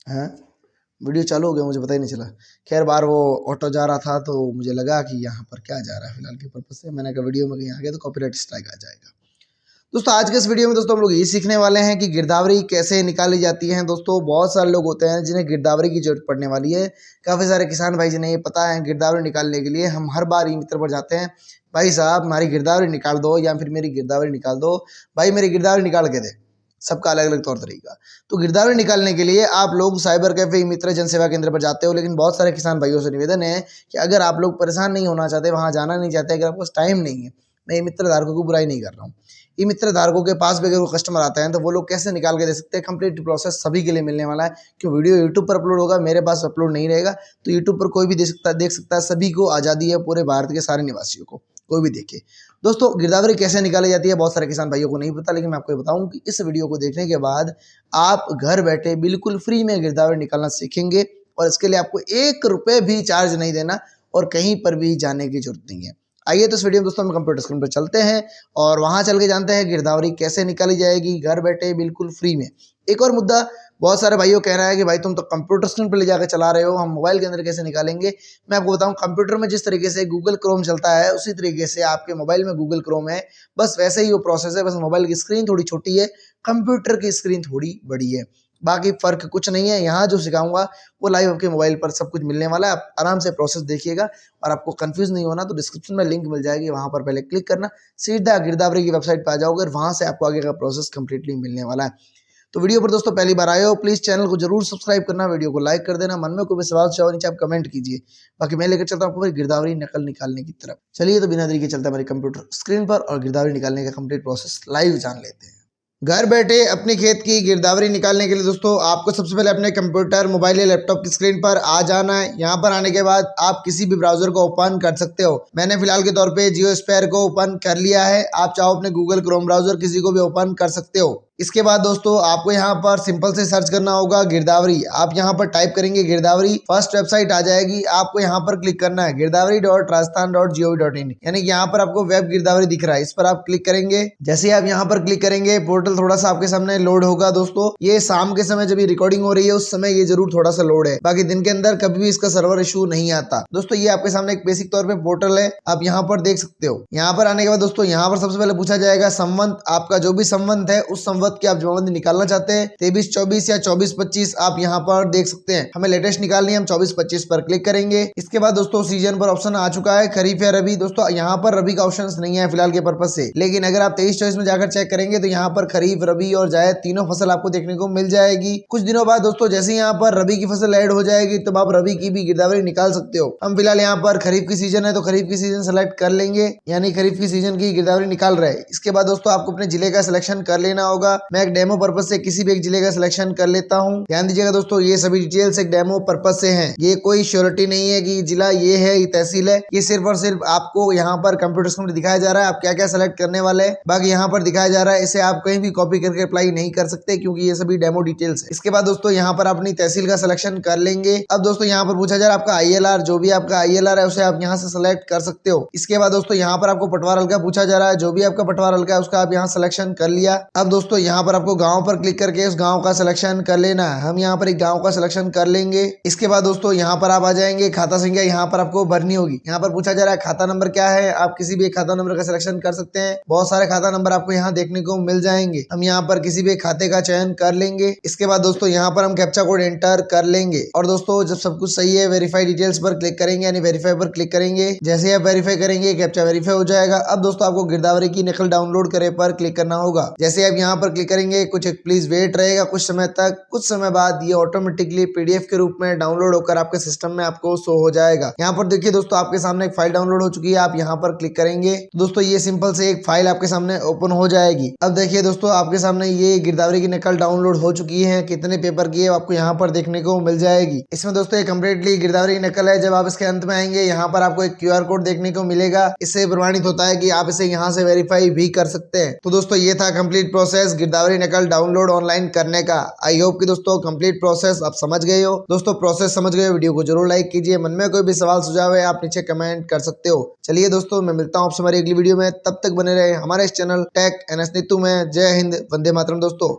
हैं वीडियो चालू हो गया, मुझे पता ही नहीं चला। खैर बार वो ऑटो जा रहा था तो मुझे लगा कि यहाँ पर क्या जा रहा है फिलहाल के पर्पज से, मैंने कहा वीडियो में कहीं आ गया तो कॉपीराइट स्ट्राइक आ जाएगा। दोस्तों आज के इस वीडियो में दोस्तों हम लोग ये सीखने वाले हैं कि गिरदावरी कैसे निकाली जाती है। दोस्तों बहुत सारे लोग होते हैं जिन्हें गिरदावरी की जरूरत पड़ने वाली है। काफ़ी सारे किसान भाई जिन्हें ये पता है गिरदावरी निकालने के लिए हम हर बार ई मित्र पर जाते हैं, भाई साहब हमारी गिरदावरी निकाल दो या फिर मेरी गिरदावरी निकाल दो, भाई मेरी गिरदावरी निकाल के दे। सबका अलग अलग तौर तरीका। तो गिरदावरी निकालने के लिए आप लोग साइबर कैफे, ई मित्र, जन सेवा केंद्र पर जाते हो, लेकिन बहुत सारे किसान भाइयों से निवेदन है कि अगर आप लोग परेशान नहीं होना चाहते, वहाँ जाना नहीं चाहते, अगर आपके पास टाइम नहीं है, मैं ई मित्र धारकों की बुराई नहीं कर रहा हूँ, ई मित्र धारकों के पास भी अगर वो कस्टमर आते हैं तो वो लोग कैसे निकाल के दे सकते हैं, कंप्लीट प्रोसेस सभी के लिए मिलने वाला है। क्यों वीडियो यूट्यूब पर अपलोड होगा, मेरे पास अपलोड नहीं रहेगा, तो यूट्यूब पर कोई भी देख सकता है। सभी को आज़ादी है, पूरे भारत के सारे निवासियों को, कोई भी देखे। दोस्तों गिरदावरी कैसे निकाली जाती है बहुत सारे किसान भाइयों को नहीं पता, लेकिन मैं आपको ये बताऊं कि इस वीडियो को देखने के बाद आप घर बैठे बिल्कुल फ्री में गिरदावरी निकालना सीखेंगे और इसके लिए आपको 1 रुपये भी चार्ज नहीं देना और कहीं पर भी जाने की जरूरत नहीं है। आइए तो इस वीडियो में दोस्तों हम कंप्यूटर स्क्रीन पर चलते हैं और वहां चल के जानते हैं गिरदावरी कैसे निकाली जाएगी घर बैठे बिल्कुल फ्री में। एक और मुद्दा, बहुत सारे भाइयों कह रहा है कि भाई तुम तो कंप्यूटर स्क्रीन पर ले जाकर चला रहे हो, हम मोबाइल के अंदर कैसे निकालेंगे। मैं आपको बताऊं, कंप्यूटर में जिस तरीके से गूगल क्रोम चलता है उसी तरीके से आपके मोबाइल में गूगल क्रोम है, बस वैसे ही वो प्रोसेस है। बस मोबाइल की स्क्रीन थोड़ी छोटी है, कंप्यूटर की स्क्रीन थोड़ी बड़ी है, बाकी फर्क कुछ नहीं है। यहाँ जो सिखाऊंगा वो लाइव आपके मोबाइल पर सब कुछ मिलने वाला है, आप आराम से प्रोसेस देखिएगा और आपको कंफ्यूज नहीं होना तो डिस्क्रिप्शन में लिंक मिल जाएगी, वहां पर पहले क्लिक करना, सीधा गिरदावरी की वेबसाइट पर आ जाओगे और वहां से आपको आगे का प्रोसेस कंप्लीटली मिलने वाला है। तो वीडियो पर दोस्तों पहली बार आए हो प्लीज चैनल को जरूर सब्सक्राइब करना, वीडियो को लाइक कर देना, मन में कोई भी सवाल चाहो नीचे आप कमेंट कीजिए। बाकी मैं लेकर चलता हूँ आपको गिरदावरी नकल निकालने की तरफ। चलिए तो बिना देरी के चलते हमारे कंप्यूटर स्क्रीन पर और गिरदावरी निकालने का कंप्लीट प्रोसेस लाइव जान लेते हैं। घर बैठे अपने खेत की गिरदावरी निकालने के लिए दोस्तों आपको सबसे पहले अपने कंप्यूटर, मोबाइल या लैपटॉप की स्क्रीन पर आ जाना है। यहाँ पर आने के बाद आप किसी भी ब्राउजर को ओपन कर सकते हो। मैंने फिलहाल के तौर पे जियोस्फेयर को ओपन कर लिया है, आप चाहो अपने गूगल क्रोम ब्राउजर किसी को भी ओपन कर सकते हो। इसके बाद दोस्तों आपको यहाँ पर सिंपल से सर्च करना होगा गिरदावरी। आप यहाँ पर टाइप करेंगे गिरदावरी, फर्स्ट वेबसाइट आ जाएगी, आपको यहाँ पर क्लिक करना है girdavary.rajasthan.gov.in, यानी कि यहाँ पर आपको वेब गिरदावरी दिख रहा है, इस पर आप क्लिक करेंगे। जैसे ही आप यहाँ पर क्लिक करेंगे पोर्टल थोड़ा सा आपके सामने लोड होगा। दोस्तों ये शाम के समय जब ये रिकॉर्डिंग हो रही है उस समय ये जरूर थोड़ा सा लोड है, बाकी दिन के अंदर कभी भी इसका सर्वर इशू नहीं आता। दोस्तों ये आपके सामने एक बेसिक तौर पे पोर्टल है, आप यहाँ पर देख सकते हो। यहाँ पर आने के बाद दोस्तों यहाँ पर सबसे पहले पूछा जाएगा संवंत, आपका जो भी संवंत है उस संवंत की आप जमाबंदी निकालना चाहते हैं, 23-24 या 24-25 आप यहाँ पर देख सकते हैं। हमें लेटेस्ट निकालनी है, हम 24-25 पर क्लिक करेंगे। इसके बाद दोस्तों सीजन पर ऑप्शन आ चुका है, खरीफ या रबी। दोस्तों यहाँ पर रबी का ऑप्शन नहीं है फिलहाल के पर्पज से, लेकिन अगर आप 23-24 में जाकर चेक करेंगे तो यहाँ पर खरीफ, रबी और जायद तीनों फसल आपको देखने को मिल जाएगी। कुछ दिनों बाद दोस्तों जैसे यहाँ पर रबी की फसल ऐड हो जाएगी तो आप रबी की भी गिरदावरी निकाल सकते हो। हम फिलहाल यहाँ पर खरीफ की सीजन है तो खरीफ की सीजन सेलेक्ट कर लेंगे, यानी खरीफ की सीजन की गिरदावरी निकाल रहे हैं। इसके बाद दोस्तों आपको अपने जिले का सिलेक्शन कर लेना होगा। मैं एक डेमो पर्पज से किसी भी एक जिले का सिलेक्शन कर लेता हूँ। ध्यान दीजिएगा दोस्तों ये सभी डिटेल्स एक डेमो पर्पज से हैं, ये कोई श्योरिटी नहीं है कि जिला ये है, ये तहसील है, ये सिर्फ और सिर्फ आपको यहाँ पर कंप्यूटर स्क्रीन पर दिखाया जा रहा है आप क्या क्या सिलेक्ट करने वाले हैं, बाकी यहाँ पर दिखाया जा रहा है। इसे आप कहीं भी कॉपी करके अप्लाई नहीं कर सकते क्योंकि ये सभी डेमो डिटेल्स है। इसके बाद दोस्तों यहाँ पर अपनी तहसील का सिलेक्शन कर लेंगे। अब दोस्तों यहाँ पर पूछा जा रहा है आपका ILR, जो भी आपका ILR है उसे आप यहाँ से सिलेक्ट कर सकते हो। इसके बाद दोस्तों यहाँ पर आपको पटवार हल्का पूछा जा रहा है, जो भी आपका पटवार हल्का है उसका आप यहाँ सिलेक्शन कर लिया। अब दोस्तों यहाँ पर आपको गाँव पर क्लिक करके उस गाँव का सिलेक्शन कर लेना है, हम यहाँ पर एक गाँव का सिलेक्शन कर लेंगे। इसके बाद दोस्तों यहाँ पर आप आ जाएंगे, खाता संख्या यहाँ पर आपको भरनी होगी। यहाँ पर पूछा जा रहा है खाता नंबर क्या है, आप किसी भी एक खाता नंबर का सिलेक्शन कर सकते हैं, बहुत सारे खाता नंबर आपको यहाँ देखने को मिल जाएंगे। हम यहाँ पर किसी भी खाते का चयन कर लेंगे। इसके बाद दोस्तों यहाँ पर हम कैप्चा कोड एंटर कर लेंगे और दोस्तों जब सब कुछ सही है वेरीफाई डिटेल्स पर क्लिक करेंगे, यानी वेरीफाई पर क्लिक करेंगे। जैसे आप वेरीफाई करेंगे कैप्चा वेरीफाई हो जाएगा। अब दोस्तों आपको गिरदावरी की नकल डाउनलोड करे पर क्लिक करना होगा। जैसे आप यहाँ पर क्लिक करेंगे कुछ प्लीज वेट रहेगा कुछ समय तक, कुछ समय बाद ये ऑटोमेटिकली PDF के रूप में डाउनलोड होकर आपके सिस्टम में आपको शो हो जाएगा। यहाँ पर देखिए दोस्तों आपके सामने एक फाइल डाउनलोड हो चुकी है, आप यहाँ पर क्लिक करेंगे दोस्तों ये सिंपल से एक फाइल आपके सामने ओपन हो जाएगी। अब देखिए दोस्तों आपके सामने ये गिरदावरी की नकल डाउनलोड हो चुकी है, कितने पेपर की है आपको यहाँ पर देखने को मिल जाएगी। इसमें दोस्तों ये कम्प्लीटली गिरदावरी की नकल है। जब आप इसके अंत में आएंगे यहाँ पर आपको एक QR कोड देखने को मिलेगा, इससे प्रमाणित होता है कि आप इसे यहाँ से वेरीफाई भी कर सकते हैं। तो दोस्तों ये था कंप्लीट प्रोसेस गिरदावरी नकल डाउनलोड ऑनलाइन करने का। आई होप कि दोस्तों कंप्लीट प्रोसेस आप समझ गए हो। दोस्तों प्रोसेस समझ गए हो, वीडियो को जरूर लाइक कीजिए, मन में कोई भी सवाल सुझाव है आप नीचे कमेंट कर सकते हो। चलिए दोस्तों मैं मिलता हूँ आपसे हमारी अगली वीडियो में, तब तक बने रहे हमारे इस चैनल टेक NS नीतू में। जय हिंद, वंदे मातरम दोस्तों।